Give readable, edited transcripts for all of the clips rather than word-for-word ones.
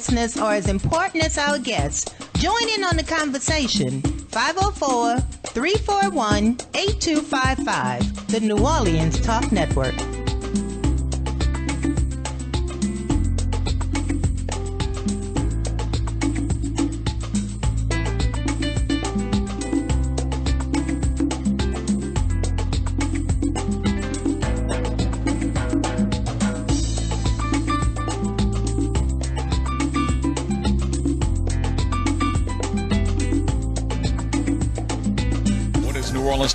listeners are as important as our guests. Join in on the conversation. 504-341-8255, the New Orleans Talk Network.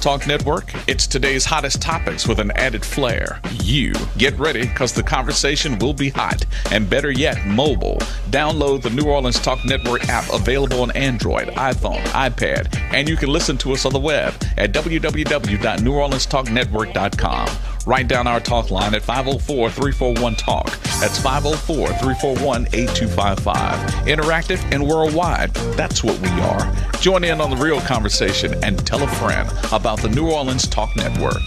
Talk Network. It's today's hottest topics with an added flair. You get ready, because the conversation will be hot, and better yet, mobile. Download the New Orleans Talk Network app, available on Android, iPhone, iPad, and you can listen to us on the web at www.neworleanstalknetwork.com. Write down our talk line at 504-341-TALK. That's 504-341-8255. Interactive and worldwide. That's what we are. Join in on the real conversation and tell a friend about the New Orleans Talk Network.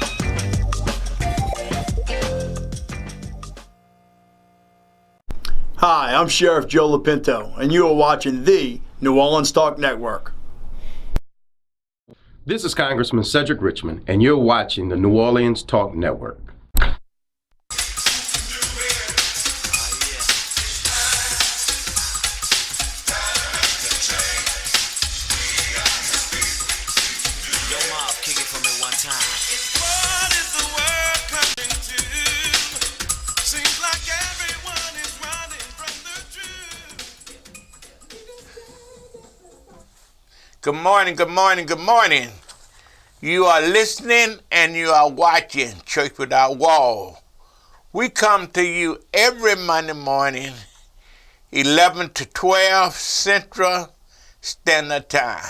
Hi, I'm Sheriff Joe Lapinto, and you are watching the New Orleans Talk Network. This is Congressman Cedric Richmond, and you're watching the New Orleans Talk Network. Good morning, good morning, good morning. You are listening and you are watching Church Without Walls. We come to you every Monday morning, 11 to 12 Central Standard Time.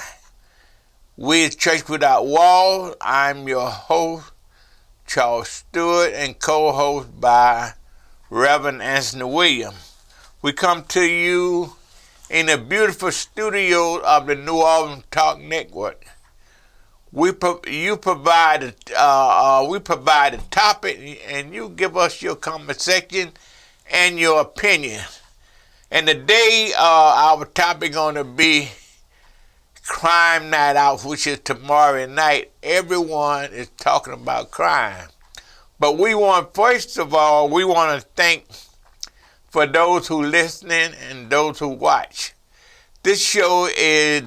We at Church Without Walls. I'm your host, Charles Stewart, and co-host by Reverend Anthony Williams. We come to you in the beautiful studio of the New Orleans Talk Network. We provide a topic, and you give us your conversation and your opinion. And today, our topic going to be Crime Night Out, which is tomorrow night. Everyone is talking about crime, but first of all, we want to thank for those who listening and those who watch. This show is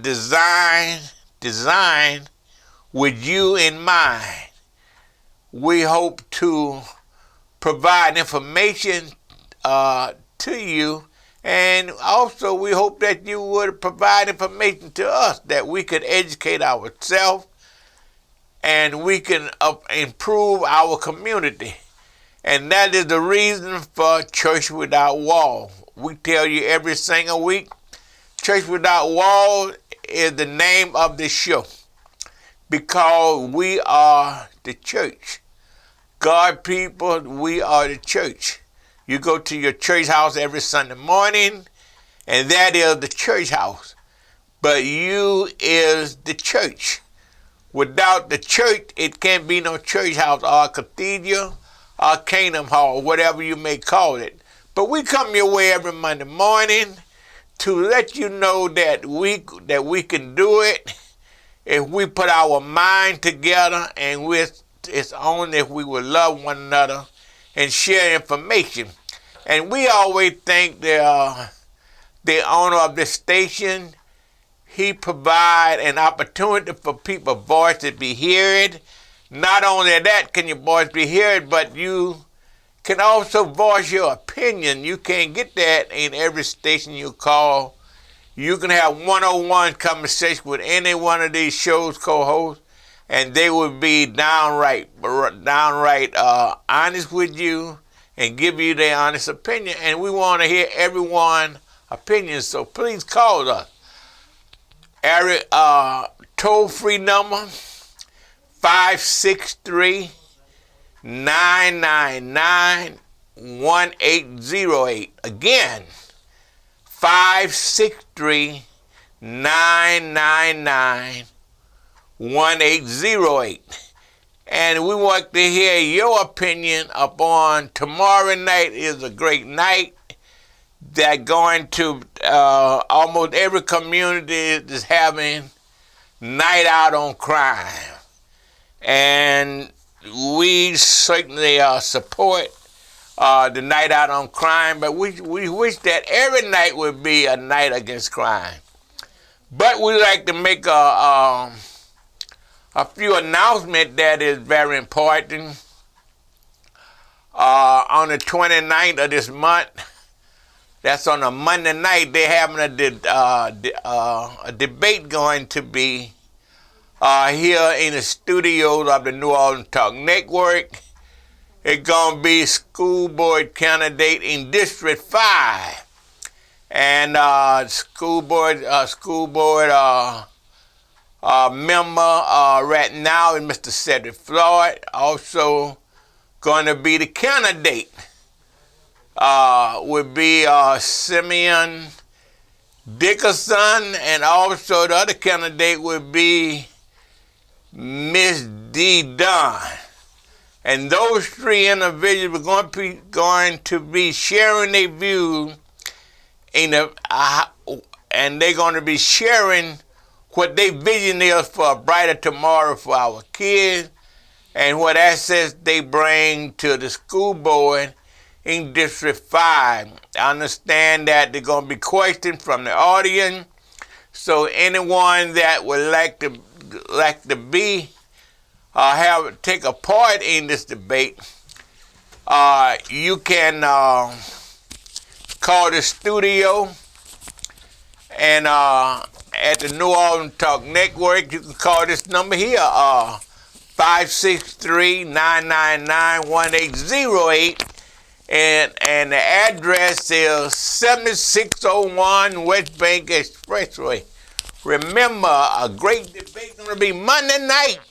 designed with you in mind. We hope to provide information to you, and also we hope that you would provide information to us, that we could educate ourselves and we can improve our community. And that is the reason for Church Without Walls. We tell you every single week, Church Without Walls is the name of this show, because we are the church. God people, we are the church. You go to your church house every Sunday morning, and that is the church house. But you is the church. Without the church, it can't be no church house or a cathedral, or Kingdom Hall, whatever you may call it. But we come your way every Monday morning to let you know that we can do it if we put our mind together, and it's only if we will love one another and share information. And we always thank the owner of this station. He provides an opportunity for people's voice to be heard. Not only that can your voice be heard, but you can also voice your opinion. You can't get that in every station you call. You can have one-on-one conversation with any one of these shows co-hosts, and they will be downright honest with you and give you their honest opinion. And we want to hear everyone's opinion, so please call us. Toll-free number 563-999-1808. Again, 563-999-1808. And we want to hear your opinion upon tomorrow night. Is a great night. that going to almost every community is having night out on crime. And we certainly support the night out on crime, but we wish that every night would be a night against crime. But we like to make a few announcements that is very important. On the 29th of this month, that's on a Monday night, they're having a debate going to be here in the studios of the New Orleans Talk Network. It's going to be school board candidate in District 5. And school board member right now is Mr. Cedric Floyd, also going to be the candidate. Would be Simeon Dickerson, and also the other candidate would be Miss D. Dunn. And those three individuals are going to be sharing their views and they're going to be sharing what their vision is for a brighter tomorrow for our kids and what assets they bring to the school board in District 5. I understand that there's going to be questions from the audience, so anyone that would like to take a part in this debate, you can call the studio, and at the New Orleans Talk Network, you can call this number here, 563-999-1808. And the address is 7601 West Bank Expressway. Remember, a great debate going to be Monday night.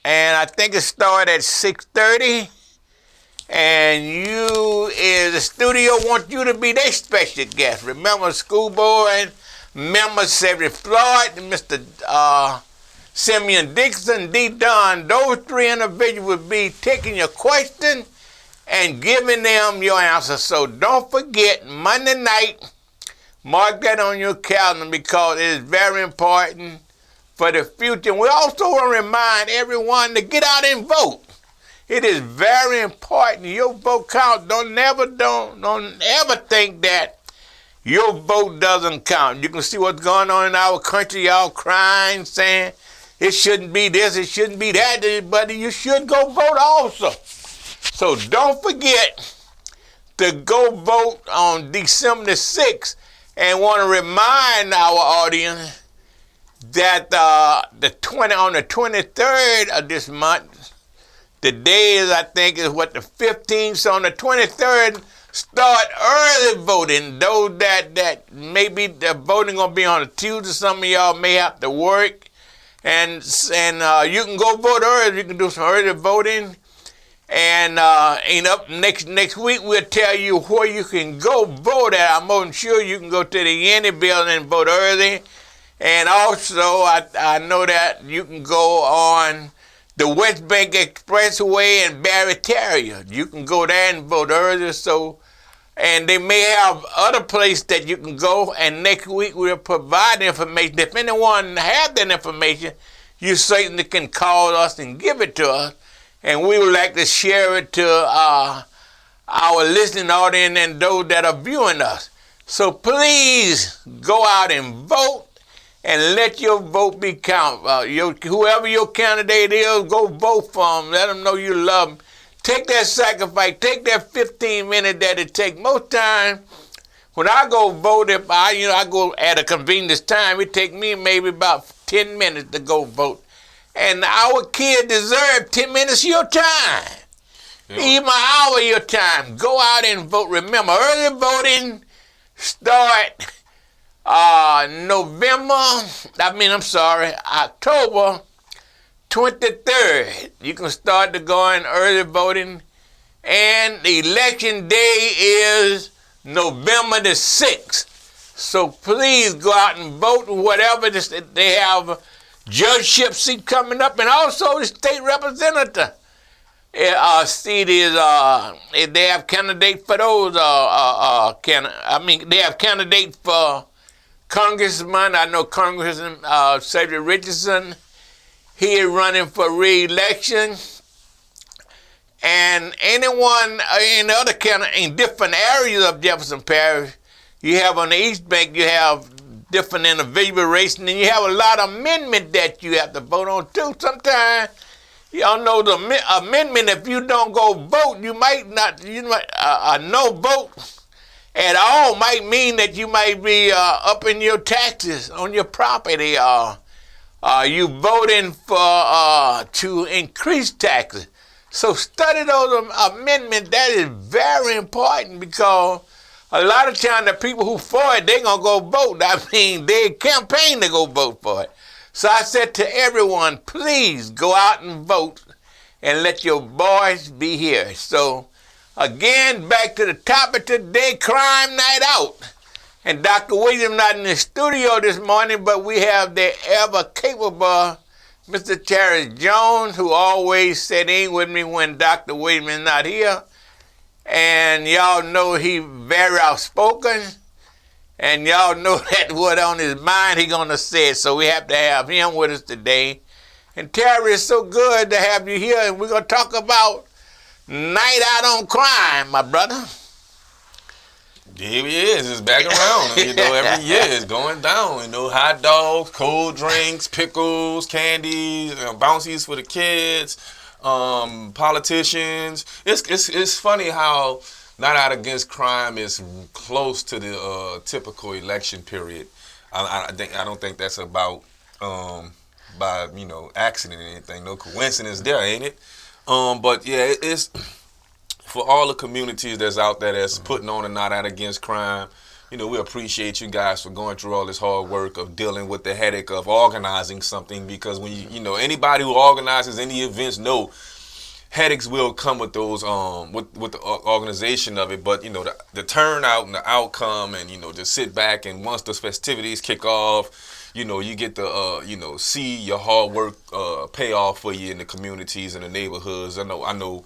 And I think it started at 6:30. And the studio wants you to be their special guest. Remember, school board member Cedric Floyd, Mr. Simeon Dixon, D. Dunn, those three individuals will be taking your question and giving them your answer. So don't forget, Monday night, mark that on your calendar because it is very important for the future. We also want to remind everyone to get out and vote. It is very important. Your vote counts. Don't ever think that your vote doesn't count. You can see what's going on in our country. Y'all crying, saying it shouldn't be this, it shouldn't be that, but you should go vote also. So don't forget to go vote on December 6th, and want to remind our audience that on the 23rd of this month, the day is, I think, is the 15th. So on the 23rd, start early voting. Those that maybe the voting gonna be on a Tuesday, some of y'all may have to work, and you can go vote early. You can do some early voting. And up next week, we'll tell you where you can go vote at. I'm most sure you can go to the Yenny building and vote early. And also, I know that you can go on the West Bank Expressway and Barry Terrier. You can go there and vote early. So, and they may have other places that you can go. And next week, we'll provide information. If anyone has that information, you certainly can call us and give it to us. And we would like to share it to our listening audience and those that are viewing us. So please go out and vote and let your vote be counted. Whoever your candidate is, go vote for them. Let them know you love them. Take that sacrifice. Take that 15 minutes that it takes. Most times, when I go vote, if I go at a convenient time, it takes me maybe about 10 minutes to go vote. And our kids deserve 10 minutes of your time. Yeah. Even an hour of your time. Go out and vote. Remember, early voting start October 23rd. You can start to go in early voting. And the election day is November the 6th. So please go out and vote. Whatever they have judgeship seat coming up, and also the state representative. cities, they have candidates for those. They have candidates for congressman. I know Congressman Cedric Richardson. He is running for re-election. And anyone in other county, in different areas of Jefferson Parish, you have on the East Bank, you have different individual racing, and you have a lot of amendments that you have to vote on too. Sometimes, y'all know the amendment, if you don't go vote, you might not, a no vote at all might mean that you might be upping your taxes on your property. You voting for to increase taxes. So study those amendments. That is very important because a lot of times the people who for it, they're going to go vote. I mean, they campaign to go vote for it. So I said to everyone, please go out and vote and let your voice be heard. So again, back to the topic today, Crime Night Out. And Dr. Williams not in the studio this morning, but we have the ever capable Mr. Terry Jones, who always sit in with me when Dr. Williams is not here. And y'all know he very outspoken. And y'all know that what on his mind he gonna say. So we have to have him with us today. And Terry, it's so good to have you here. And we're gonna talk about Night Out on Crime, my brother. Here he is. It's back around. Every year it's going down. Hot dogs, cold drinks, pickles, candies, bouncies for the kids, politicians. It's funny how Not Out Against Crime is close to the typical election period. I don't think that's about by accident or anything. No coincidence there, ain't it? But yeah, it's for all the communities that's out there that's putting on a Not Out Against Crime. We appreciate you guys for going through all this hard work of dealing with the headache of organizing something, because when anybody who organizes any events know headaches will come with those with the organization of it. But the turnout and the outcome, and just sit back, and once the festivities kick off, you get to see your hard work pay off for you in the communities and the neighborhoods. I know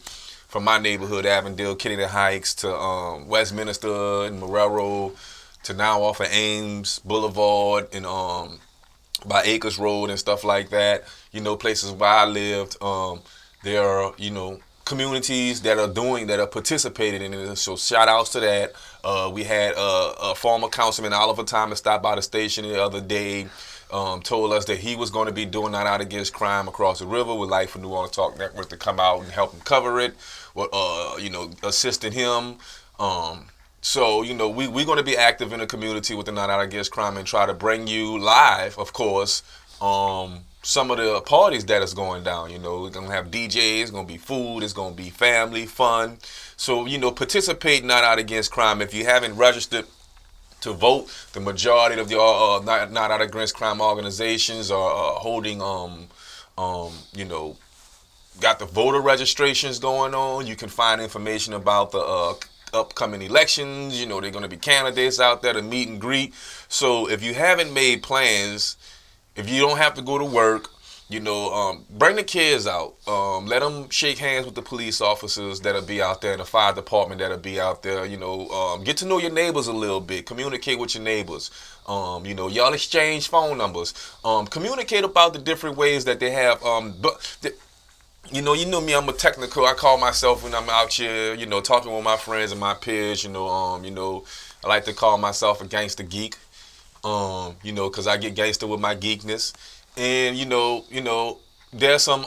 from my neighborhood, Avondale, Kennedy Heights, to Westminster and Morero, to now off of Ames Boulevard and by Acres Road and stuff like that. Places where I lived, there are communities that are participating in it. So shout outs to that. We had a former councilman, Oliver Thomas, stop by the station the other day. Told us that he was going to be doing Not Out Against Crime across the river. Would like for New Orleans Talk Network to come out and help him cover it, assisting him. So we're going to be active in the community with the Not Out Against Crime and try to bring you live, of course, some of the parties that is going down. We're going to have DJs, it's going to be food, it's going to be family, fun. So, participate in Not Out Against Crime. If you haven't registered to vote, the majority of the Not Out Against Crime organizations are holding, got the voter registrations going on. You can find information about the upcoming elections. They're going to be candidates out there to meet and greet. So if you haven't made plans, if you don't have to go to work, bring the kids out. Let them shake hands with the police officers that'll be out there, and the fire department that'll be out there. Get to know your neighbors a little bit. Communicate with your neighbors. Y'all exchange phone numbers. Communicate about the different ways that they have. You know me, I'm a technical. I call myself when I'm out here, talking with my friends and my peers. I like to call myself a gangster geek. Because I get gangster with my geekness. And, there's some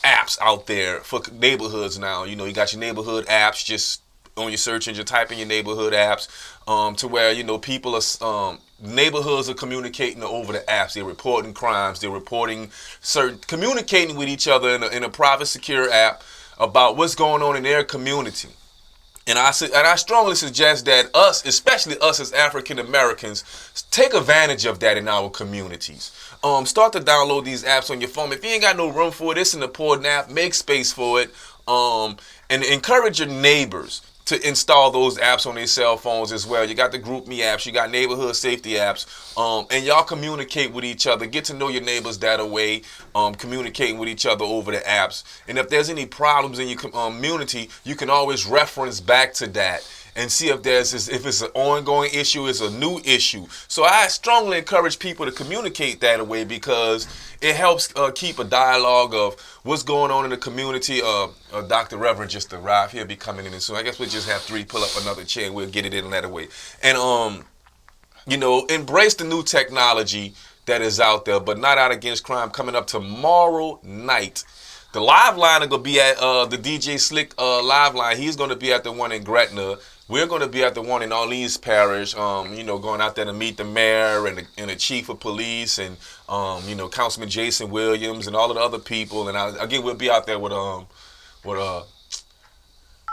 apps out there for neighborhoods now. You got your neighborhood apps, just on your search engine, type in your neighborhood apps, to where, people are, neighborhoods are communicating over the apps. They're reporting crimes. They're reporting communicating with each other in a private, secure app about what's going on in their community. And I strongly suggest that us, especially us as African Americans, take advantage of that in our communities. Start to download these apps on your phone. If you ain't got no room for it, it's an important app. Make space for it. And encourage your neighbors to install those apps on their cell phones as well. You got the Group Me apps, you got neighborhood safety apps, and y'all communicate with each other. Get to know your neighbors that way, communicating with each other over the apps. And if there's any problems in your community, you can always reference back to that and see if it's an ongoing issue, it's a new issue. So I strongly encourage people to communicate that way because it helps keep a dialogue of what's going on in the community. Dr. Reverend just arrived. He'll be coming in soon. I guess we'll just have 3 pull up another chair and we'll get it in that way. And, embrace the new technology that is out there, but not out against crime. Coming up tomorrow night. The live line is going to be at the DJ Slick live line. He's going to be at the one in Gretna. We're going to be at the one in Orleans Parish, going out there to meet the mayor and the chief of police and, Councilman Jason Williams and all of the other people. And again, we'll be out there with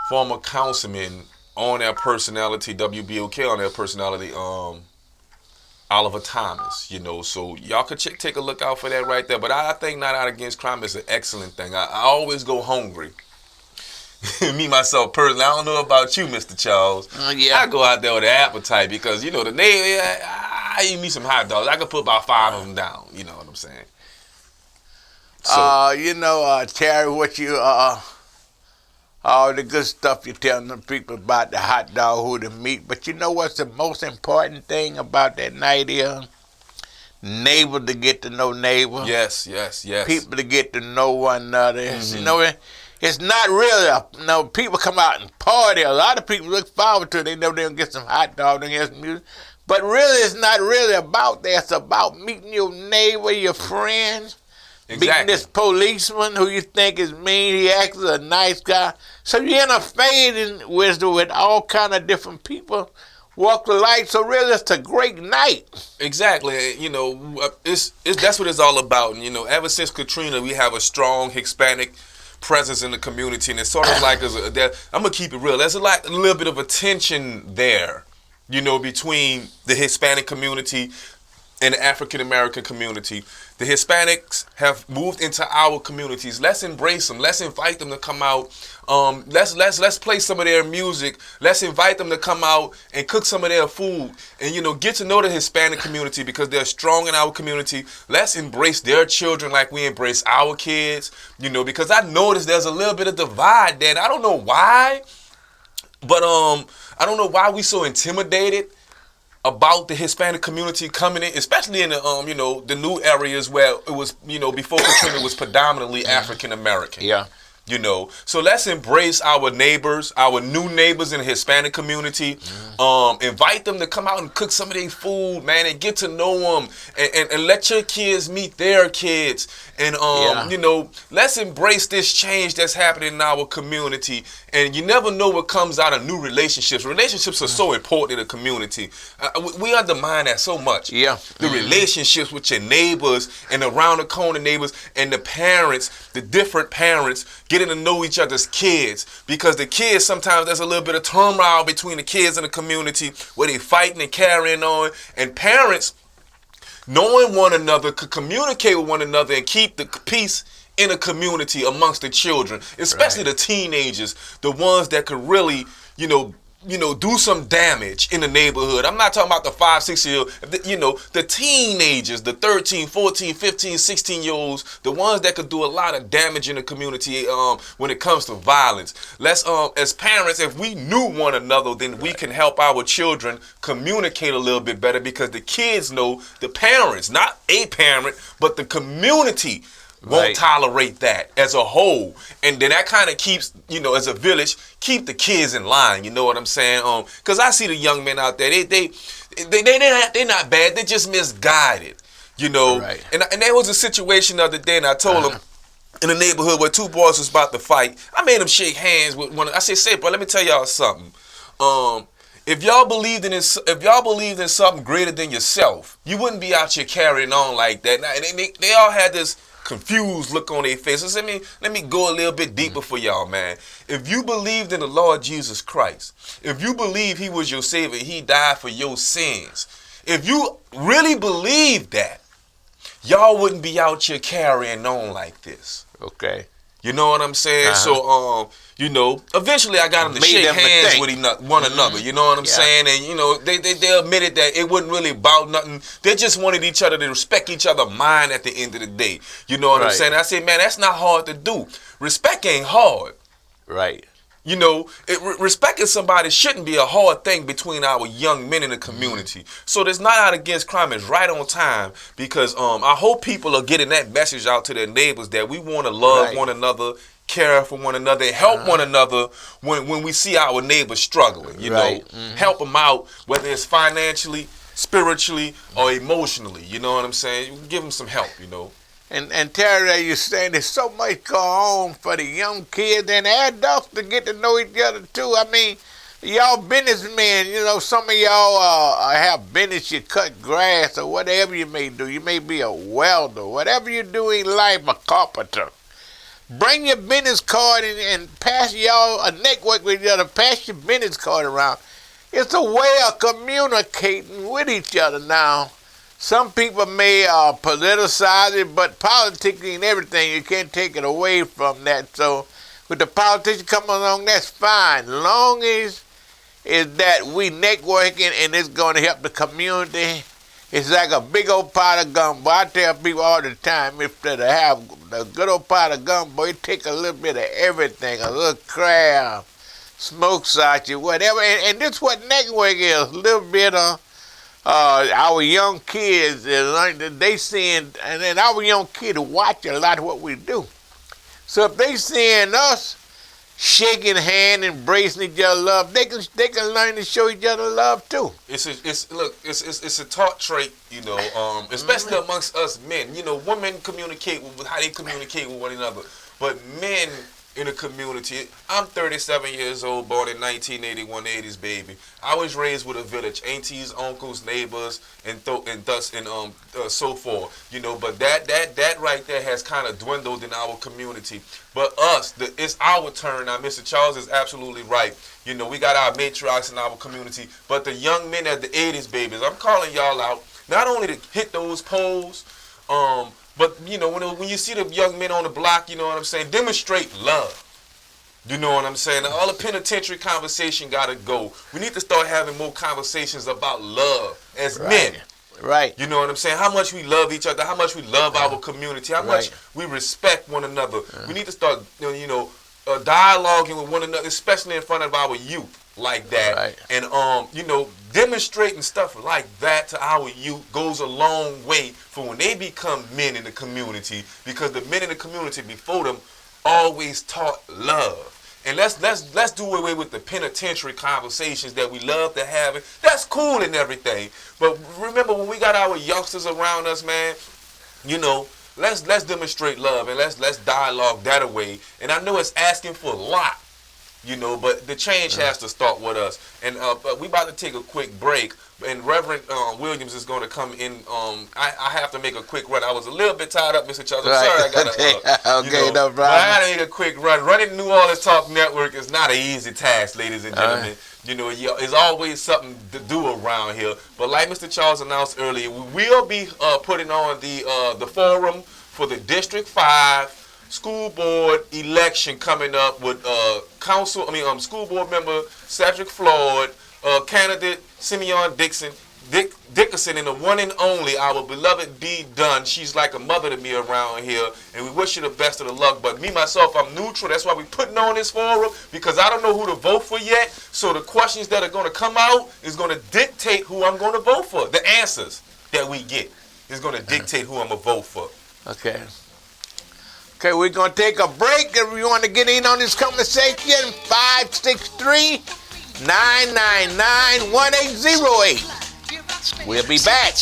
former councilman on their personality, WBOK on their personality, Oliver Thomas, so y'all could take a look out for that right there. But I think Not Out Against Crime is an excellent thing. I always go hungry. Me, myself, personally, I don't know about you, Mr. Charles. Yeah. I go out there with an appetite because, the neighbor, I eat me some hot dogs. I could put about 5 of them down. You know what I'm saying? So, Terry, what you, all the good stuff you're telling the people about the hot dog, who the meat. But you know what's the most important thing about that night is? Neighbor to get to know neighbor. Yes. People to get to know one another. Mm-hmm. It's not really, people come out and party. A lot of people look forward to it. They know they'll get some hot dogs and get some music. But really, it's not really about that. It's about meeting your neighbor, your friends. Exactly. Meeting this policeman who you think is mean. He acts as a nice guy. So you're interfacing with all kind of different people. Walk the light. So really, it's a great night. Exactly. That's what it's all about. And, ever since Katrina, we have a strong Hispanic presence in the community, and it's sort of like I'm gonna keep it real. There's a little bit of a tension there, between the Hispanic community and the African American community. The Hispanics have moved into our communities. Let's embrace them. Let's invite them to come out. Let's play some of their music. Let's invite them to come out and cook some of their food and, get to know the Hispanic community because they're strong in our community. Let's embrace their children like we embrace our kids, because I noticed there's a little bit of divide there. And I don't know why, but I don't know why we so intimidated about the Hispanic community coming in, especially in the, the new areas where it was, before Katrina was predominantly African American. Yeah. So let's embrace our neighbors, our new neighbors in the Hispanic community. Invite them to come out and cook some of their food, man, and get to know them, and let your kids meet their kids. And let's embrace this change that's happening in our community. And you never know what comes out of new relationships. Relationships are so important in a community. We undermine that so much. Yeah. The relationships with your neighbors and around the corner neighbors and the parents, the different parents, getting to know each other's kids. Because the kids, sometimes there's a little bit of turmoil between the kids and the community where they fighting and carrying on. And parents, knowing one another, could communicate with one another and keep the peace in a community amongst the children, especially the teenagers, the ones that could really, do some damage in the neighborhood. I'm not talking about the 5, 6-year-old, the teenagers, the 13, 14, 15, 16-year-olds, the ones that could do a lot of damage in the community when it comes to violence. Let's, as parents, if we knew one another, then we can help our children communicate a little bit better because the kids know the parents, not a parent, but the community won't tolerate that as a whole. And then that kind of keeps, as a village, keep the kids in line. You know what I'm saying? Because I see the young men out there, they're not bad. They're just misguided, Right. And there was a situation the other day, and I told them in the neighborhood where 2 boys was about to fight, I made them shake hands with one. I said, say, bro, let me tell y'all something. If y'all believed in something greater than yourself, you wouldn't be out here carrying on like that. And they all had this confused look on their faces. Let me go a little bit deeper for y'all, man. If you believed in the Lord Jesus Christ, if you believe he was your savior, he died for your sins, if you really believe that, y'all wouldn't be out here carrying on like this. Okay. You know what I'm saying? So, you know, eventually I got them to Made shake them to hands think. with one another. You know what I'm saying? And, you know, they admitted that it wasn't really about nothing. They just wanted each other to respect each other's mind at the end of the day. You know what I'm saying? I said, man, that's not hard to do. Respect ain't hard. Right. You know, respecting somebody shouldn't be a hard thing between our young men in the community. So this Not Out Against Crime is right on time because I hope people are getting that message out to their neighbors that we want to love one another, care for one another, and help one another when we see our neighbors struggling. You know, help them out, whether it's financially, spiritually, or emotionally. You know what I'm saying? Give them some help, you know. And Terry, you're saying there's so much going on for the young kids and adults to get to know each other too. I mean, y'all businessmen, you know, some of y'all have business, you cut grass or whatever you may do. You may be a welder, whatever you do in life, a carpenter. Bring your business card and pass y'all a network with each other. Pass your business card around. It's a way of communicating with each other now. Some people may politicize it, but politics and everything, you can't take it away from that. So with the politicians coming along, that's fine. Long as is that we networking and it's going to help the community. It's like a big old pot of gumbo. I tell people all the time, if they have a good old pot of gumbo, it take a little bit of everything, a little crab, smoke sausage, whatever. And this is what network is, a little bit of our young kids, they seeing, and then our young kids watch a lot of what we do. So if they seeing us shaking hand, embracing each other love, they can learn to show each other love too. It's a taught trait, you know, especially amongst us men. You know, women communicate with how they communicate with one another, but men in the community. I'm 37 years old, born in 1981, 80s baby. I was raised with a village, aunties, uncles, neighbors, and so forth. You know, but that right there has kind of dwindled in our community. But it's our turn now. Mr. Charles is absolutely right. You know, we got our matriarchs in our community, but the young men at the 80s babies, I'm calling y'all out not only to hit those poles, but, you know, when you see the young men on the block, you know what I'm saying, demonstrate love. You know what I'm saying? All the penitentiary conversation got to go. We need to start having more conversations about love as men. Right. You know what I'm saying? How much we love each other, how much we love our community, how much we respect one another. We need to start, you know, dialoguing with one another, especially in front of our youth like that. And, you know, demonstrating stuff like that to our youth goes a long way for when they become men in the community, because the men in the community before them always taught love. And let's do away with the penitentiary conversations that we love to have. That's cool and everything. But remember, when we got our youngsters around us, man, you know, let's demonstrate love and let's dialogue that away. And I know it's asking for a lot, you know, but the change has to start with us. And we about to take a quick break. And Reverend Williams is going to come in. I have to make a quick run. I was a little bit tied up, Mr. Charles. I'm sorry I got to. No problem. But I had to make a quick run. Running New Orleans Talk Network is not an easy task, ladies and gentlemen. You know, there's always something to do around here. But like Mr. Charles announced earlier, we will be putting on the forum for the District 5 school board election coming up with school board member Cedric Floyd, candidate Simeon Dickerson, and the one and only, our beloved D. Dunn. She's like a mother to me around here, and we wish you the best of the luck. But me, myself, I'm neutral. That's why we're putting on this forum, because I don't know who to vote for yet. So the questions that are going to come out is going to dictate who I'm going to vote for. The answers that we get is going to dictate who I'm going to vote for. Okay, we're going to take a break. If you want to get in on this conversation, 563-999-1808. We'll be back.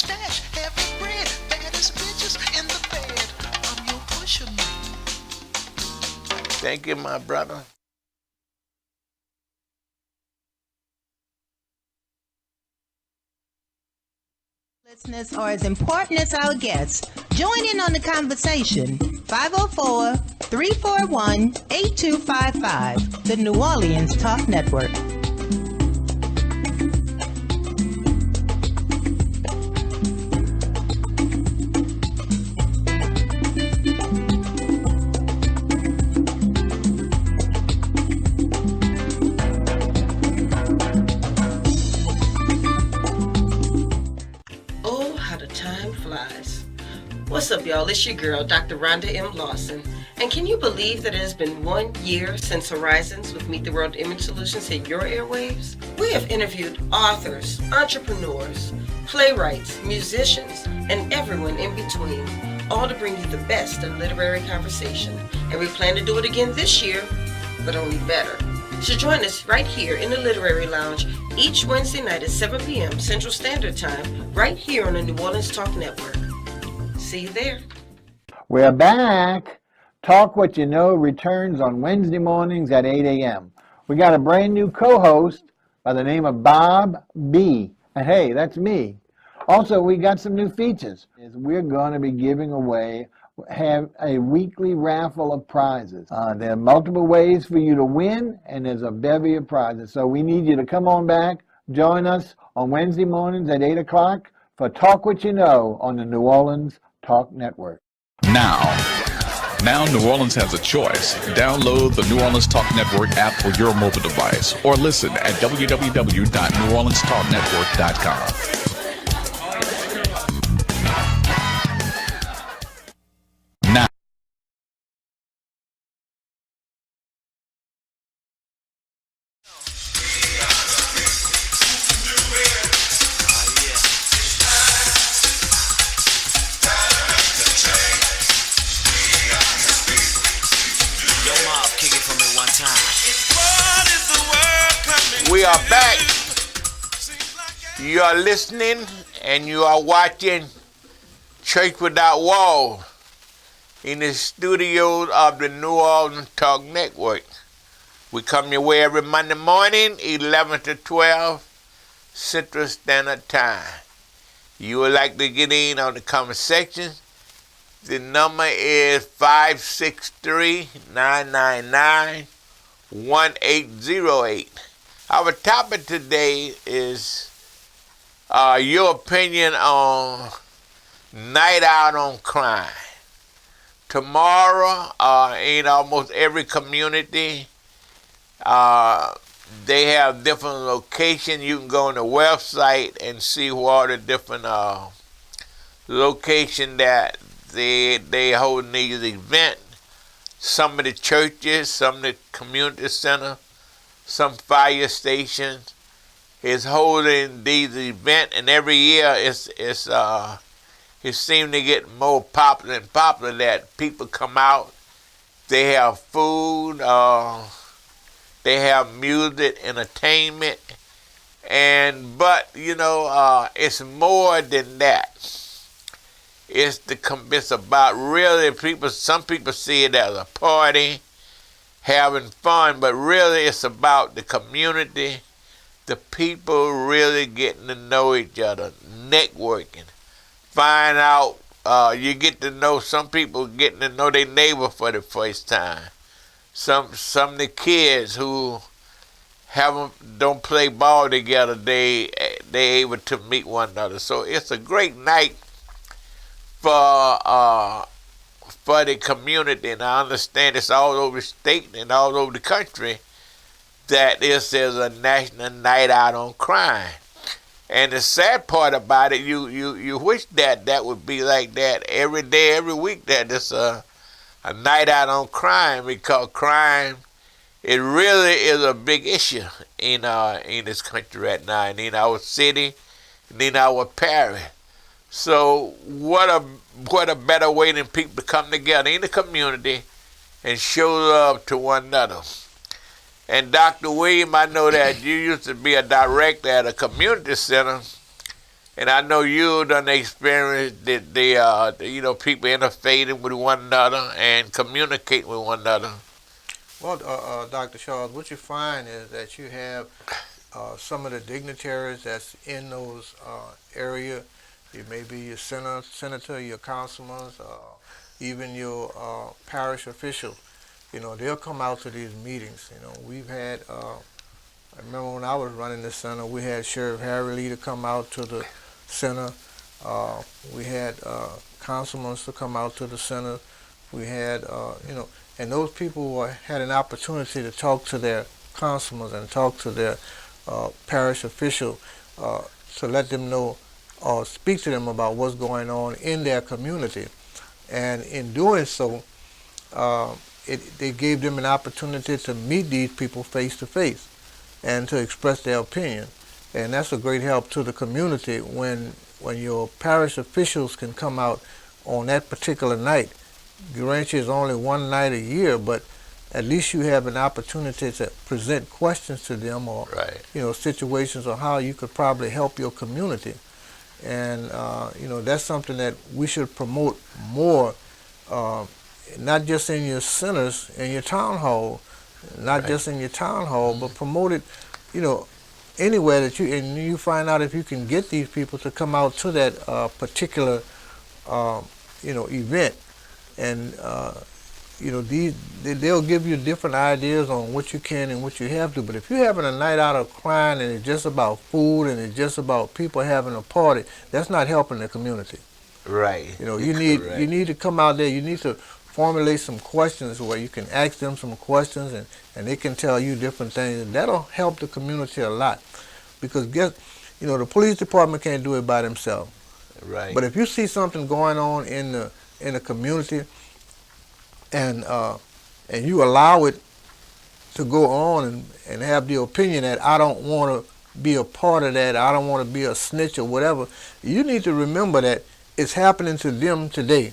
Thank you, my brother. Listeners are as important as our guests. Join in on the conversation. 504-341-8255. The New Orleans Talk Network. Time flies. What's up, y'all? It's your girl, Dr. Rhonda M. Lawson. And can you believe that it has been 1 year since Horizons with Meet the World Image Solutions hit your airwaves? We have interviewed authors, entrepreneurs, playwrights, musicians, and everyone in between, all to bring you the best in literary conversation. And we plan to do it again this year, but only better. So join us right here in the Literary Lounge each Wednesday night at 7 p.m. Central Standard Time, right here on the New Orleans Talk Network. See you there. We're back. Talk What You Know returns on Wednesday mornings at 8 a.m. We got a brand new co-host by the name of Bob B. And hey, that's me. Also, we got some new features. We're going to be giving away, have a weekly raffle of prizes. There are multiple ways for you to win, and there's a bevy of prizes. So we need you to come on back, join us on Wednesday mornings at 8 o'clock for Talk What You Know on the New Orleans Talk Network. Now New Orleans has a choice. Download the New Orleans Talk Network app for your mobile device or listen at www.neworleanstalknetwork.com. Now. We are back. You are listening and you are watching Church Without Walls in the studios of the New Orleans Talk Network. We come your way every Monday morning, 11 to 12, Central Standard Time. You would like to get in on the conversation? The number is 563-999-1808. Our topic today is your opinion on Night Out on Crime. Tomorrow, in almost every community, they have different locations. You can go on the website and see what are the different locations that they hold these events. Some of the churches, some of the community centers, some fire stations is holding these events, and every year it seems to get more popular and popular that people come out. They have food, they have music, entertainment, but it's more than that. It's about really people. Some people see it as a party, having fun, but really it's about the community, the people really getting to know each other, networking, find out, you get to know some people getting to know their neighbor for the first time. Some of the kids who don't play ball together, they able to meet one another. So it's a great night for the community, and I understand it's all over the state and all over the country that this is a national night out on crime. And the sad part about it, you wish that would be like that every day, every week, that it's a night out on crime, because crime, it really is a big issue in this country right now, and in our city, and in our parish. So what a better way than people to come together in the community and show love to one another. And Dr. William, I know that you used to be a director at a community center, and I know you done experienced the people interfacing with one another and communicating with one another. Well, Dr. Charles, what you find is that you have some of the dignitaries that's in those areas. It may be your senator, your councilmen, even your parish officials. They'll come out to these meetings. We've had, I remember when I was running the center, we had Sheriff Harry Lee to come out to the center. We had councilmen to come out to the center. We had, and those people had an opportunity to talk to their councilmen and talk to their parish official to let them know or speak to them about what's going on in their community. And in doing so, they gave them an opportunity to meet these people face to face and to express their opinion. And that's a great help to the community when your parish officials can come out on that particular night. Granted, it's only one night a year, but at least you have an opportunity to present questions to them, or situations on how you could probably help your community. And that's something that we should promote more, not just in your centers, in your town hall, just in your town hall, but promote it, anywhere that you find out if you can get these people to come out to that particular, event. And they'll give you different ideas on what you can and what you have to. But if you're having a night out of crime and it's just about food and it's just about people having a party, that's not helping the community. Right. You need to come out there. You need to formulate some questions where you can ask them some questions and they can tell you different things, and that'll help the community a lot. Because the police department can't do it by themselves. Right. But if you see something going on in the community, and you allow it to go on and have the opinion that I don't want to be a part of that, I don't want to be a snitch or whatever, you need to remember that it's happening to them today,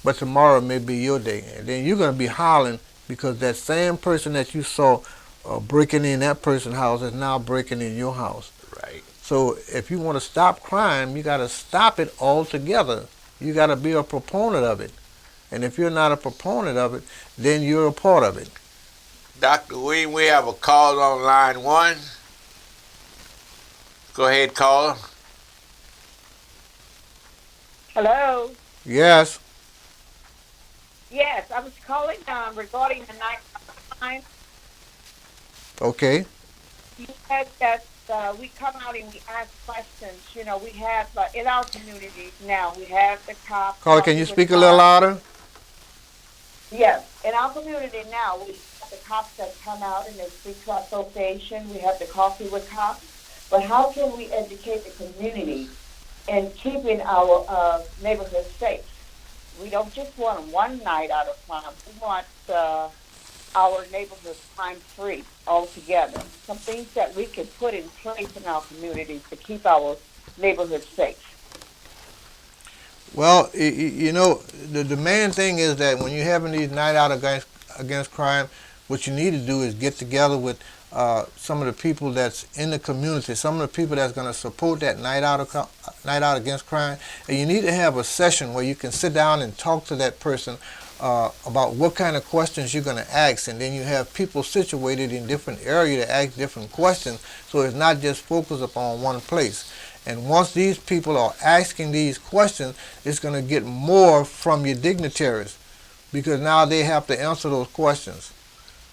but tomorrow may be your day. And then you're going to be hollering because that same person that you saw breaking in that person's house is now breaking in your house. Right. So if you want to stop crime, you got to stop it altogether. You got to be a proponent of it. And if you're not a proponent of it, then you're a part of it. Dr. William, we have a call on line 1. Go ahead, caller. Hello. Yes. Yes, I was calling regarding the night crime. Okay. You said that we come out and we ask questions. We have in our communities now, we have the cops. Caller, can you speak a little louder? Yes, in our community now, we have the cops that come out and they speak to our association. We have the coffee with cops. But how can we educate the community in keeping our neighborhood safe? We don't just want one night out of crime. We want our neighborhood crime-free altogether. Some things that we can put in place in our communities to keep our neighborhood safe. Well, the main thing is that when you're having these night out against crime, what you need to do is get together with some of the people that's in the community, some of the people that's going to support that night out against crime, and you need to have a session where you can sit down and talk to that person about what kind of questions you're going to ask, and then you have people situated in different areas to ask different questions, so it's not just focused upon one place. And once these people are asking these questions, it's going to get more from your dignitaries, because now they have to answer those questions.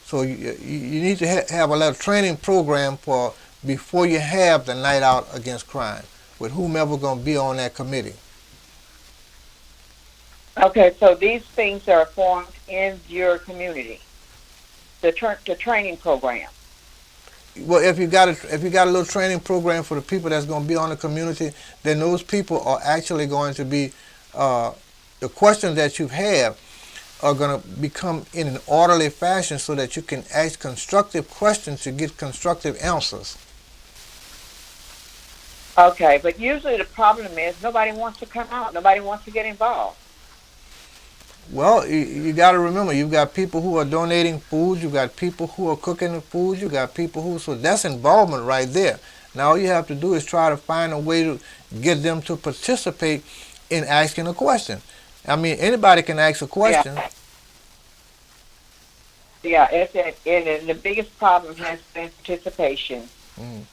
So you need to have a little training program before you have the night out against crime with whomever going to be on that committee. Okay, so these things are formed in your community, the training program. Well, if you got a little training program for the people that's going to be on the community, then those people are actually going to be the questions that you have are going to become in an orderly fashion so that you can ask constructive questions to get constructive answers. Okay, but usually the problem is nobody wants to come out. Nobody wants to get involved. Well, you got to remember, you've got people who are donating food, you've got people who are cooking the food, you've got people so that's involvement right there. Now all you have to do is try to find a way to get them to participate in asking a question. I mean, anybody can ask a question. Yeah, and the biggest problem has been participation. Mm.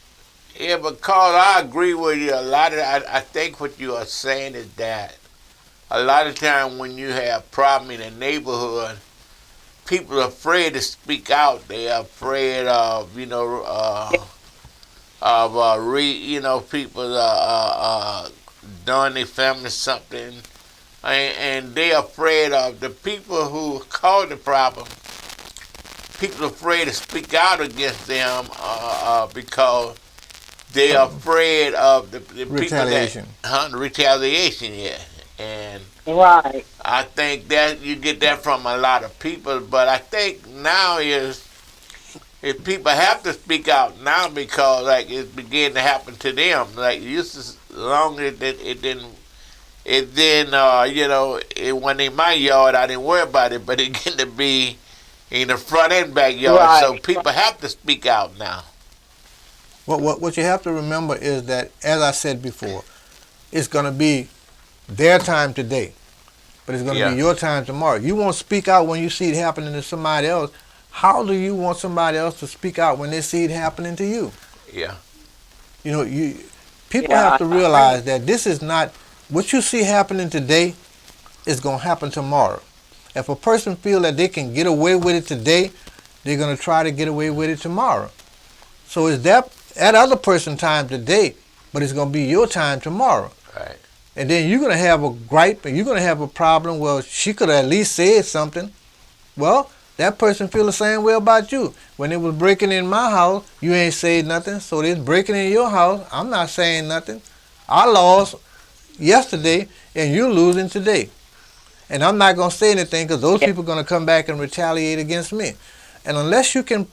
Yeah, but Carl, I agree with you a lot. I think what you are saying is that a lot of time when you have problem in a neighborhood, people are afraid to speak out. They are afraid of, people doing their family something, and they are afraid of the people who cause the problem. People are afraid to speak out against them because They're afraid of the Retaliation. people that, the retaliation, yeah. And Right. I think that you get that from a lot of people, but I think now is if people have to speak out now because like it's beginning to happen to them. Like it used to, as long as it didn't. It wasn't in my yard. I didn't worry about it, but it getting to be in the front and backyard. Right. So people have to speak out now. What you have to remember is that, as I said before, it's going to be their time today, but it's going to be your time tomorrow. You won't speak out when you see it happening to somebody else. How do you want somebody else to speak out when they see it happening to you? Yeah. People have to realize that this is not what you see happening today is going to happen tomorrow. If a person feels that they can get away with it today, they're going to try to get away with it tomorrow. So it's that other person's time today, but it's going to be your time tomorrow. Right. And then you're going to have a gripe and you're going to have a problem. Well, she could have at least said something. Well, that person feel the same way about you. When it was breaking in my house, you ain't said nothing. So it's breaking in your house, I'm not saying nothing. I lost yesterday and you're losing today. And I'm not going to say anything because those people are going to come back and retaliate against me. And unless you can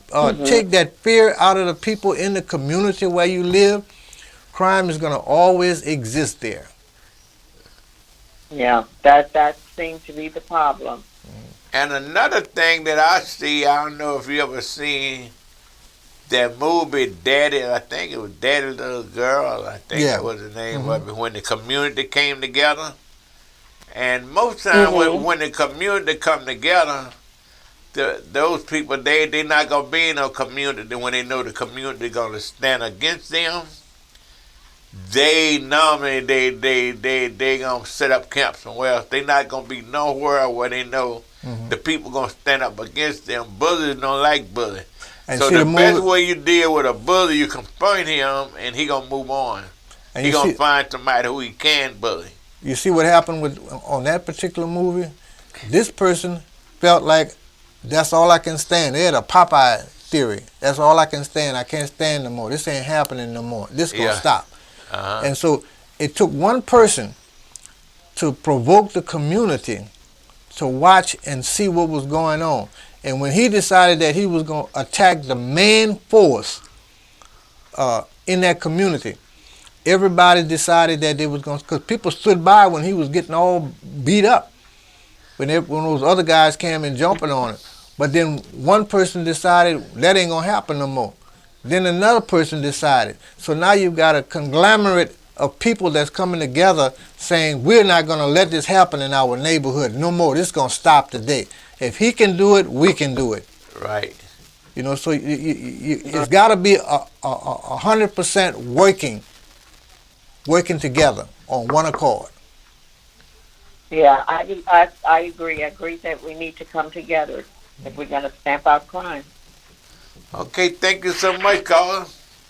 take that fear out of the people in the community where you live, crime is going to always exist there. Yeah, that seems to be the problem. And another thing that I see, I don't know if you ever seen that movie Daddy, I think it was Daddy Little Girl, I think that was the name of it, when the community came together. And most times when the community come together, those people, they not going to be in no community when they know the community going to stand against them. They normally, they going to set up camp somewhere else. They not going to be nowhere where they know the people going to stand up against them. Bullies don't like bullies. And so the best way you deal with a bully, you confront him and he going to move on. And he going to find somebody who he can bully. You see what happened on that particular movie? This person felt like that's all I can stand. They had a Popeye theory. That's all I can stand. I can't stand no more. This ain't happening no more. This going to stop. And so it took one person to provoke the community to watch and see what was going on. And when he decided that he was going to attack the main force in that community, everybody decided that they was going to, because people stood by when he was getting all beat up, when those other guys came and jumping on it. But then one person decided that ain't going to happen no more. Then another person decided. So now you've got a conglomerate of people that's coming together saying, we're not going to let this happen in our neighborhood no more. This is going to stop today. If he can do it, we can do it. Right. You know, so it's got to be 100% working together on one accord. Yeah, I agree. I agree that we need to come together if we're going to stamp out crime. Okay, thank you so much, caller.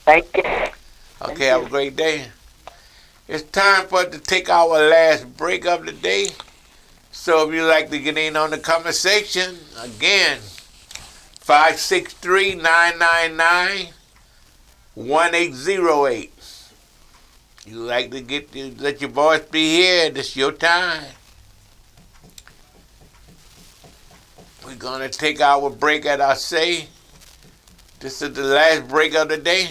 Thank you. Okay, have a great day. It's time for us to take our last break of the day. So if you'd like to get in on the conversation, again, 563-999-1808. You like to let your voice be here, this is your time. We're going to take our break, as I say. This is the last break of the day.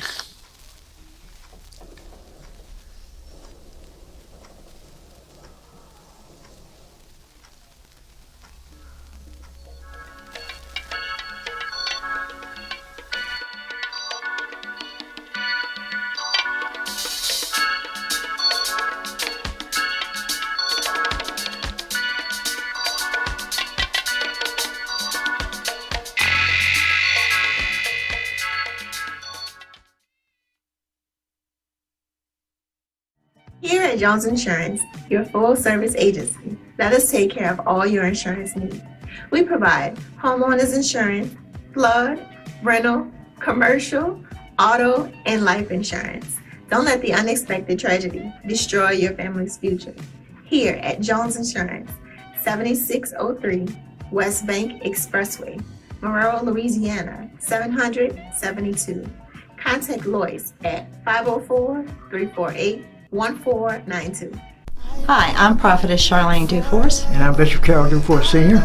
Here at Jones Insurance, your full-service agency, let us take care of all your insurance needs. We provide homeowners insurance, flood, rental, commercial, auto, and life insurance. Don't let the unexpected tragedy destroy your family's future. Here at Jones Insurance, 7603 West Bank Expressway, Monroe, Louisiana, 772. Contact Lois at 504-348-1492. Hi, I'm Prophetess Charlene Duforce. And I'm Bishop Carol Duforce Sr.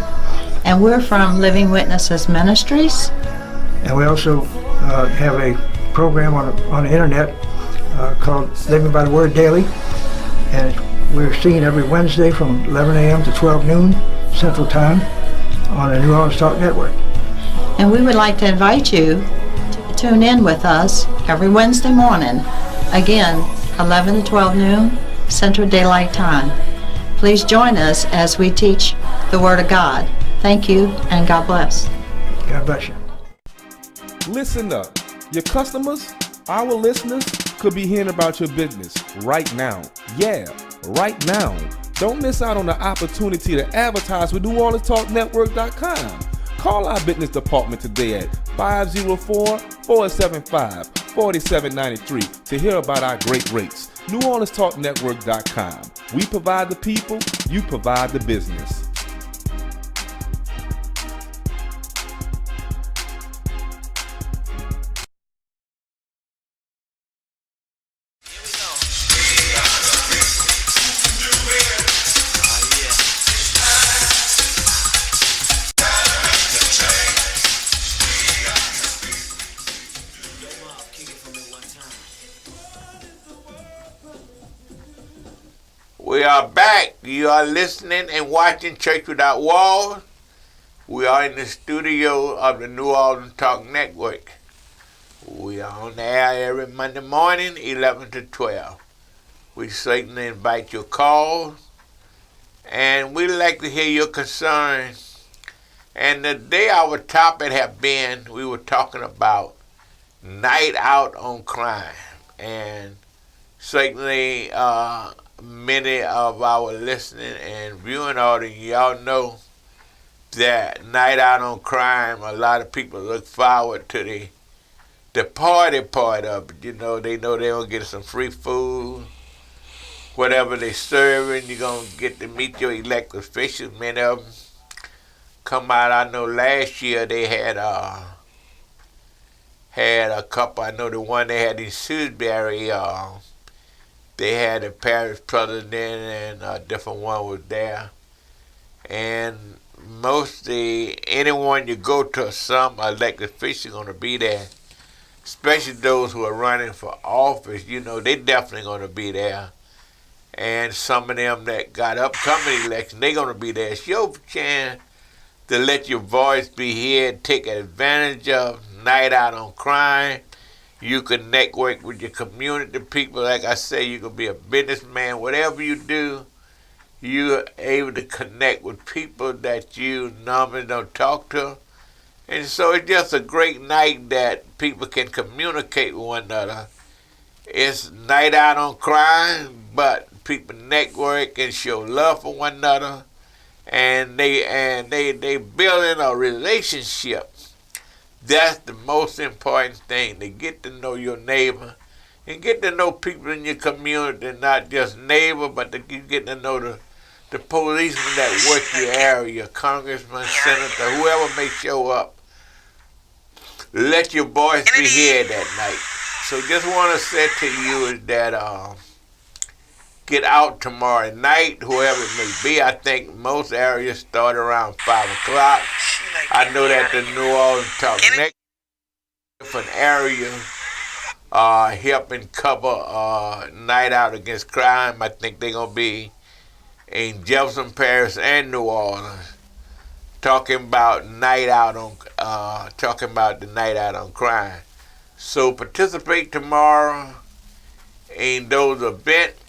And we're from Living Witnesses Ministries. And we also have a program on the internet called Living by the Word Daily. And we're seen every Wednesday from 11 a.m. to 12 noon Central Time on the New Orleans Talk Network. And we would like to invite you to tune in with us every Wednesday morning. Again, 11 to 12 noon Central Daylight Time. Please join us as we teach the Word of God. Thank you, and God bless. God bless you. Listen up. Your customers, our listeners, could be hearing about your business right now. Yeah, right now. Don't miss out on the opportunity to advertise with NewOrleansTalkNetwork.com. Call our business department today at 504-475-4793 to hear about our great rates. NewOrleansTalkNetwork.com. We provide the people, you provide the business. We are back. You are listening and watching Church Without Walls. We are in the studio of the New Orleans Talk Network. We are on the air every Monday morning, 11 to 12. We certainly invite your calls, and we'd like to hear your concerns. And today our topic have been, we were talking about night out on crime. And certainly many of our listening and viewing audience, y'all know that night out on crime, a lot of people look forward to the party part of it. You know, they know they're going to get some free food. Whatever they serving, you're going to get to meet your elected officials. Many of them come out. I know last year they had a couple. I know the one they had in Shrewsbury, they had the parish president and a different one was there. And mostly anyone you go to, some elected official going to be there, especially those who are running for office. You know, they definitely going to be there. And some of them that got upcoming election, they going to be there. It's your chance to let your voice be heard, take advantage of night out on crime. You can network with your community people. Like I say, you can be a businessman. Whatever you do, you're able to connect with people that you normally don't talk to. And so it's just a great night that people can communicate with one another. It's night out on crime, but people network and show love for one another. And they building a relationship. That's the most important thing, to get to know your neighbor and get to know people in your community, not just neighbor, but you get to know the policemen that work your area, congressman, senator, whoever may show up. Let your voice be heard that night. So just want to say to you is that get out tomorrow night, whoever it may be. I think most areas start around 5 o'clock. I know that the New Orleans Talk Network, different areas helping cover night out against crime. I think they're going to be in Jefferson Parish and New Orleans talking about the night out on crime. So participate tomorrow in those events.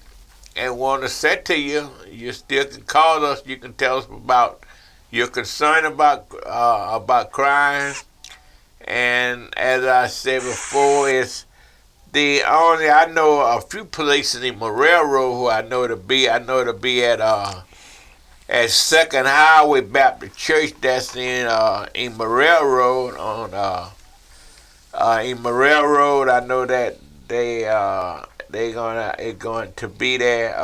And want to say to you, you still can call us. You can tell us about your concern about crime. And as I said before, it's the only, I know a few places in Morel Road who I know to be. I know to be at Second Highway Baptist Church. That's in Morel Road in Morel Road. I know that they're going to be there.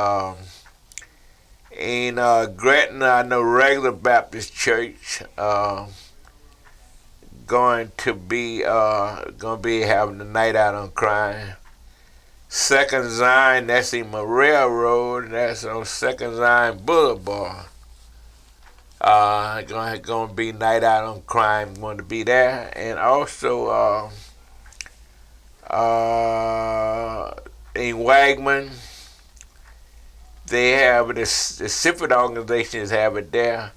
In Gretna, I know Regular Baptist Church going going to be having the night out on crime. Second Zion, that's in Morel Road, that's on Second Zion Boulevard. Gonna be night out on crime, going to be there, and also in Wagman, they have it. The Sifford organizations have it there.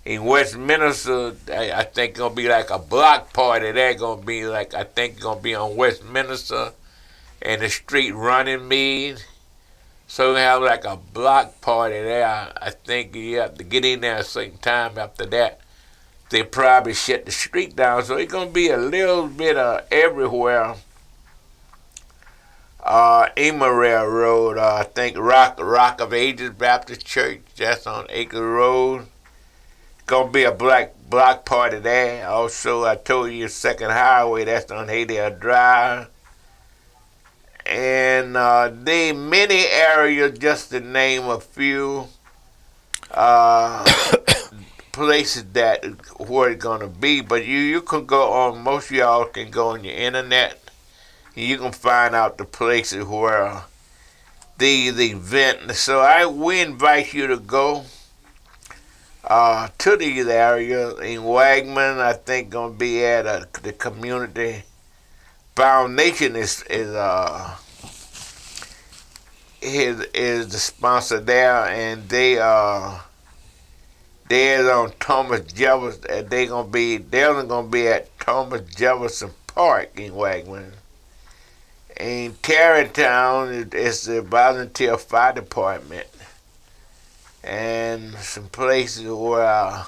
In Westminster, I think gonna be like a block party. There gonna be like I think gonna be on Westminster and the street running mead. So we have like a block party there. I think you have to get in there a certain time. After that, they probably shut the street down. So it's gonna be a little bit of everywhere. Emerald Road, I think Rock of Ages Baptist Church, that's on Acre Road. Gonna be a block party there. Also, I told you Second Highway, that's on Haydale Drive. And the many areas, just to name a few places that where it's gonna be. But you can go on. Most of y'all can go on your internet. And you can find out the places where these events. So we invite you to go to these areas. In Wagman, I think gonna be at the community. Foundation is the sponsor there, and they're on Thomas Jefferson. They're gonna be at Thomas Jefferson Park in Wagman. In Tarrytown, it's the volunteer fire department, and some places where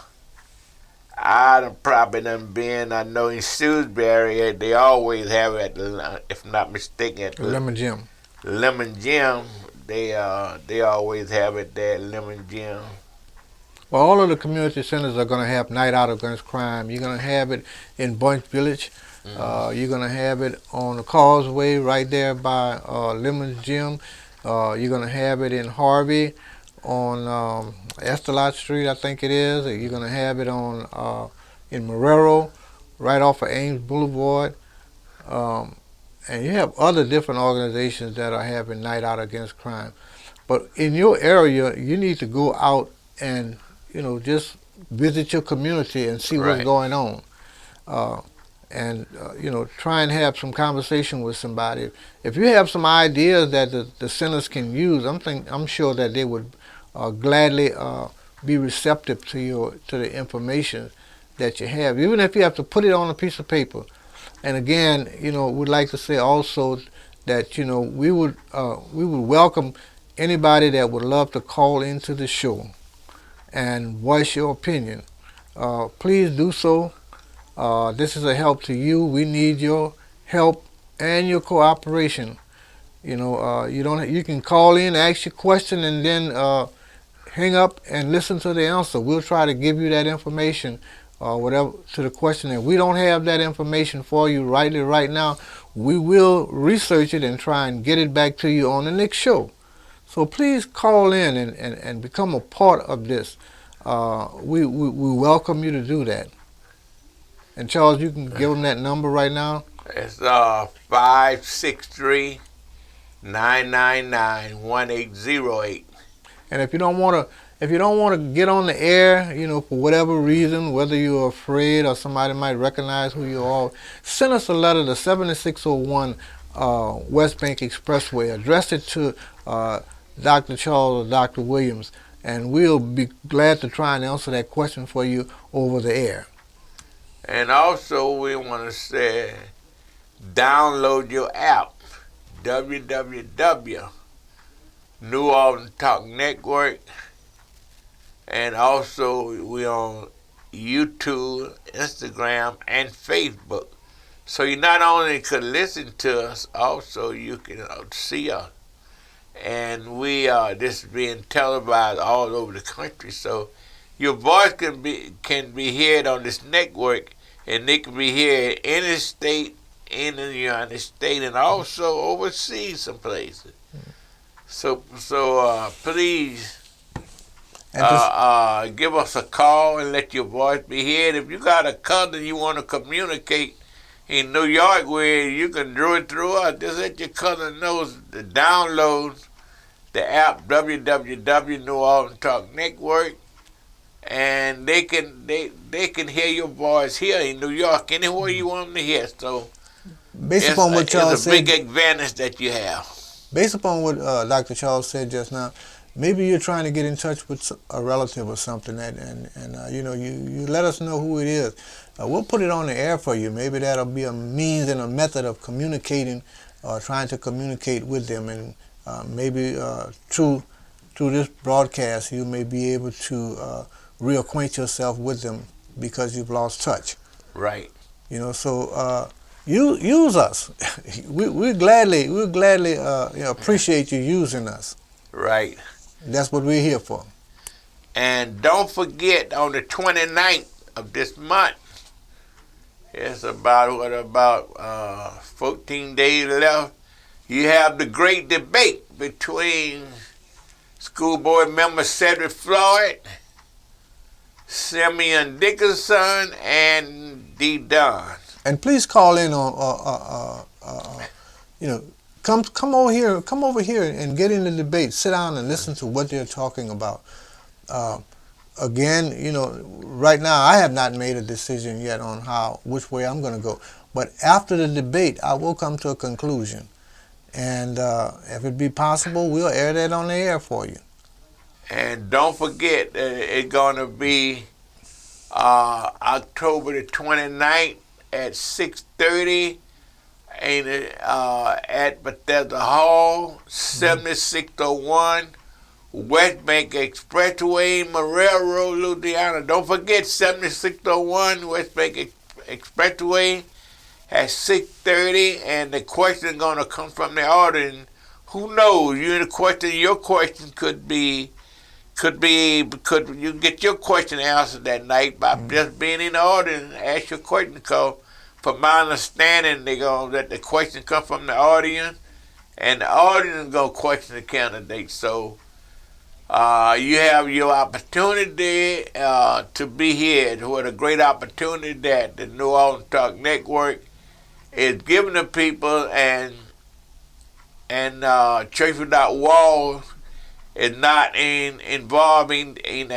I've probably done been. I know in Sewsbury, they always have it, if not mistaken, at the Lemon Gym. Lemon Gym, they always have it there at Lemon Gym. Well, all of the community centers are going to have Night Out Against Crime. You're going to have it in Bunch Village. You're going to have it on the Causeway right there by Lemon Gym. You're going to have it in Harvey on Estelot Street, I think it is. You're going to have it on in Marrero, right off of Ames Boulevard. And you have other different organizations that are having Night Out Against Crime. But in your area, you need to go out and, just visit your community and see what's going on. Try and have some conversation with somebody. If you have some ideas that the centers can use, I'm sure that they would gladly be receptive to the information that you have, even if you have to put it on a piece of paper. And again, we'd like to say also that we would welcome anybody that would love to call into the show and voice your opinion. Please do so. This is a help to you. We need your help and your cooperation. You can call in, ask your question, and then hang up and listen to the answer. We'll try to give you that information, whatever to the question. If we don't have that information for you right now, we will research it and try and get it back to you on the next show. So please call in and become a part of this. We welcome you to do that. And Charles, you can give them that number right now. It's 563-999-1808. And if you don't want to get on the air, for whatever reason, whether you're afraid or somebody might recognize who you are, send us a letter to 7601 West Bank Expressway. Address it to Dr. Charles or Dr. Williams, and we'll be glad to try and answer that question for you over the air. And also, we want to say, download your app, www. New Orleans Talk Network, and also we on YouTube, Instagram, and Facebook. So you not only could listen to us, also you can see us. And we this is being televised all over the country, so your voice can be heard on this network, and it can be heard in any state in the United States and also overseas some places. So please Give us a call and let your voice be heard. If you got a cousin you want to communicate in New York with, you can do it through us. Just let your cousin know to download the app www New Orleans Talk Network, and they can hear your voice here in New York, anywhere you want them to hear. So based upon what Charles said, it's a big advantage that you have. Based upon what Dr. Charles said just now, maybe you're trying to get in touch with a relative or something, and you know, you let us know who it is. We'll put it on the air for you. Maybe that'll be a means and a method of communicating, trying to communicate with them, and maybe through this broadcast, you may be able to reacquaint yourself with them because you've lost touch. Right. You know, so you use us. we gladly appreciate you using us. Right. That's what we're here for. And don't forget, on the 29th of this month, it's about 14 days left, you have the great debate between school board member Cedric Floyd, Simeon Dickinson, and D. Dunn. And please call in on, you know, come over here and get in the debate. Sit down and listen to what they're talking about. Again, you know, right now I have not made a decision yet on which way I'm going to go. But after the debate, I will come to a conclusion. And if it be possible, we'll air that on the air for you. And don't forget, it's going to be October the 29th at 6:30 at Bethesda Hall, 7601 West Bank Expressway, Morel Road, Louisiana. Don't forget, 7601 West Bank Expressway at 6:30, and the question is going to come from the audience. Who knows? Your question could you get your question answered that night by just being in the audience and ask your question. Because from my understanding, they're going to let the question come from the audience, and the audience is going to question the candidate. So you have your opportunity to be here. What a great opportunity that the New Orleans Talk Network is giving the people, and Church Without Walls is not involving in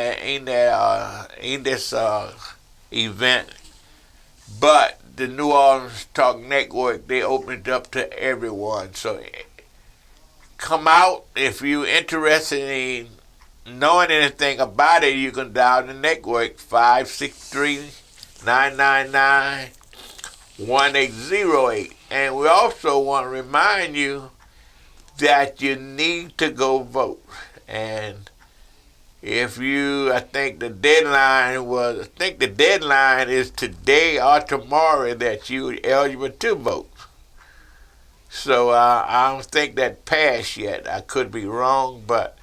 this event, but the New Orleans Talk Network, they opened it up to everyone. So come out. If you're interested in knowing anything about it, you can dial the network 563-999-1808. And we also want to remind you that you need to go vote. And I think the deadline is today or tomorrow that you're eligible to vote. So I don't think that passed yet. I could be wrong, but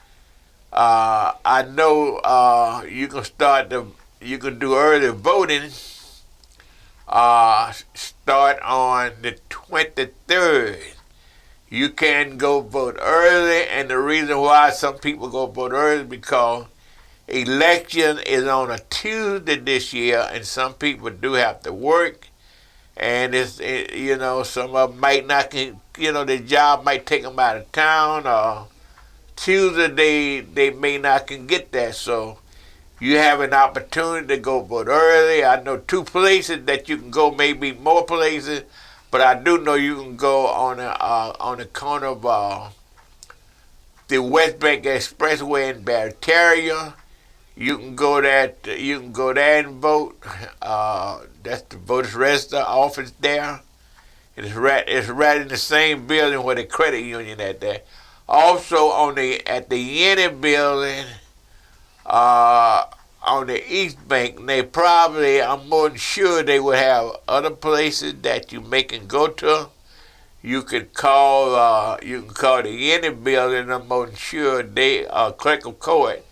I know you can do early voting. Start on the 23rd. You can go vote early, and the reason why some people go vote early is because election is on a Tuesday this year, and some people do have to work, and some of them might not, their job might take them out of town, or Tuesday they may not can get there. So you have an opportunity to go vote early. I know 2 places that you can go, maybe more places. But I do know you can go on the corner of the West Bank Expressway in Barataria. You can go there. And vote. That's the voters register office there. It's right in the same building where the credit union at there. Also at the Yenny building. On the East Bank, I'm more than sure they will have other places that you can go to. You can call the Yenny building. I'm more than sure Clerk of Court.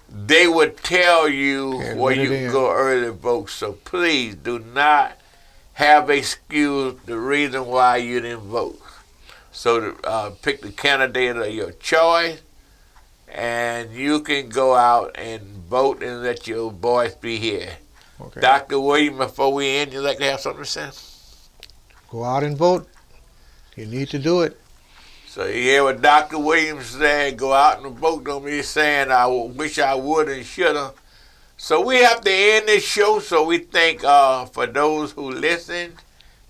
They would tell you where you can go early vote. So please do not have excuse the reason why you didn't vote. So pick the candidate of your choice. and you can go out and vote and let your voice be here. Okay. Dr. William, before we end, you'd like to have something to say? Go out and vote. You need to do it. So you hear what Dr. Williams said, go out and vote. Don't be saying, I wish I would and should have. So we have to end this show, so we thank for those who listened,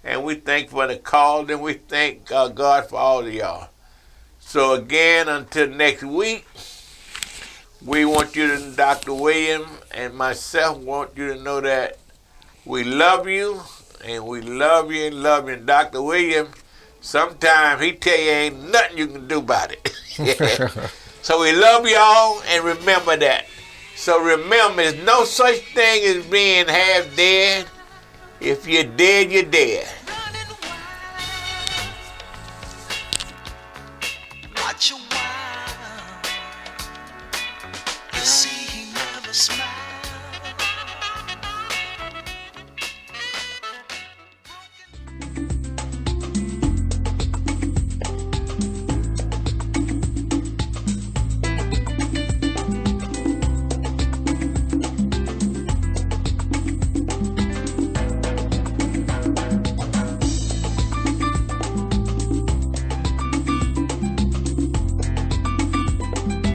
and we thank for the call, and we thank God for all of y'all. So again, until next week, we want you to, Dr. William and myself, want you to know that we love you, and we love you and love you. And Dr. William, sometimes he tell you ain't nothing you can do about it. So we love y'all, and remember that. So remember, there's no such thing as being half dead. If you're dead, you're dead. Watch a while. You see, he never smiles.